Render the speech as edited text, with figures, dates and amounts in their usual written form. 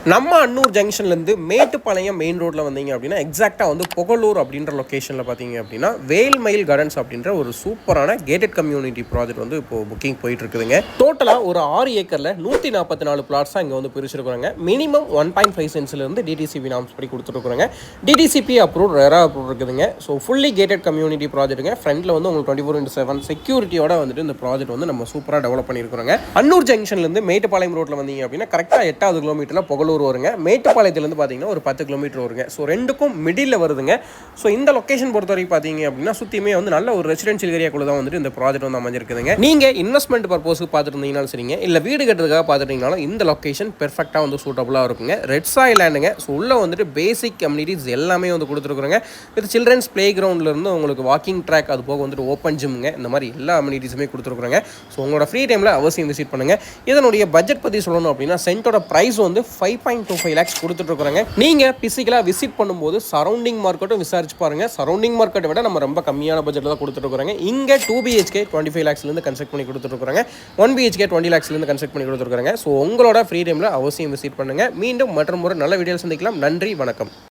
நம்ம அன்னூர் ஜங்ஷன்லேருந்து மேட்டுப்பாளையம் மெயின் ரோட்டில் வந்தீங்க அப்படின்னா எக்ஸாக்டாக வந்து புகழூர் அப்படின்ற லொக்கேஷனில் பார்த்தீங்க அப்படின்னா வேல்மயில் கார்டன்ஸ் அப்படின்ற ஒரு சூப்பரான கேட்டட் கம்யூனிட்டி ப்ராஜெக்ட் வந்து இப்போ புக்கிங் போயிட்டு இருக்குதுங்க. டோட்டலாக ஒரு 6 ஏக்கரில் 144 பிளாட்ஸாக இங்கே வந்து பிரிச்சிருக்காங்க. மினிமம் 1.5 சென்ட்ஸ்லேருந்து டிடிசிபி நாம்ஸ் படி கொடுத்துருக்குறாங்க. டிடிசிபி அப்ரூவ் ரெரா அப்ரூவ் இருக்குதுங்க. ஸோ ஃபுல்லி கேட்டட் கம்யூனிட்டி ப்ராஜெக்ட்டுங்க. ஃப்ரண்ட்டில் வந்து உங்களுக்கு 24/7 செக்யூரிட்டியோட வந்துட்டு இந்த ப்ராஜெக்ட் வந்து நம்ம சூப்பராக டெவலப் பண்ணியிருக்கிறோங்க. அன்னூர் ஜங்ஷன்லேருந்து மேட்டுப்பாளையம் ரோட்டில் வந்தீங்க அப்படின்னா கரெக்டாக 8வது கிலோமீட்டரில் புகழூர் வருங்க. மேட்டுப்பாளையத்திலிருந்து பார்த்தீங்கன்னா ஒரு 10 கிலோமீட்டர் வருங்க. ஸோ ரெண்டுக்கும் மிடில் வருதுங்க. ஸோ இந்த லொக்கேஷன் பொறுத்தவரைக்கும் பார்த்தீங்க அப்படின்னா சுற்றியுமே வந்து நல்ல ஒரு ரெசிடென்ஷியல் ஏரியாக்குள்ள தான் வந்துட்டு இந்த ப்ராஜெக்ட் வந்து அமைஞ்சிருக்குதுங்க. நீங்கள் இன்வெஸ்ட்மெண்ட் பர்பஸ்க்கு பார்த்துட்டு இருந்தீங்கனாலும் சரிங்க, இல்லை வீடு கட்டுறதுக்காக பார்த்துட்டீங்கனாலும் இந்த லொக்கேஷன் பெர்ஃபெக்டாக வந்து சூட்டபுளாக இருக்குங்க. Red soil லேண்டுங்க. ஸோ உள்ள வந்துட்டு பேசிக் கம்யூனிட்டிஸ் எல்லாமே வந்து கொடுத்துருக்குறோங்க. வித் சில்ட்ரன்ஸ் பிளே கிரவுண்ட்லேருந்து உங்களுக்கு வாக்கிங் ட்ராக், அது போக வந்துட்டு ஓப்பன் ஜிம்ங்க, இந்த மாதிரி எல்லா அம்யூனிட்டிஸுமே கொடுத்துருக்குறாங்க. ஸோ உங்களோட ஃப்ரீ டைமில் அவசியம் விசிட் பண்ணுங்கள். இதனுடைய பட்ஜெட் பற்றி சொல்லணும் அப்படின்னா சென்ட்டோட ப்ரைஸ் வந்து 5.25 lakhs கொடுத்துட்ருக்குறாங்க. நீங்கள் பிசிக்கலாக விசிட் பண்ணும்போது சரௌண்டிங் மார்க்கெட்டும் விசாரிச்சு பாருங்கள். சரௌண்டிங் மார்க்கெட்டை விட நம்ம ரொம்ப கம்மியான பட்ஜெட்டில் தான் கொடுத்துட்ருக்குறாங்க. இங்கே 2 BHK 25 lakhsலேருந்து கன்ஸ்ட்ரக்ட் பண்ணி கொடுத்துட்ருக்குறாங்க. 1 BHK 20 lakhsலேருந்து கன்ஸ்ட்ரக்ட் பண்ணி கொடுத்துருக்குறாங்க. ஸோ உங்களோட ஃப்ரீ டைமில் அவசியம் விசிட் பண்ணுங்கள். மீண்டும் மற்றும் ஒரு நல்ல வீடியோ சந்திக்கலாம். நன்றி, வணக்கம்.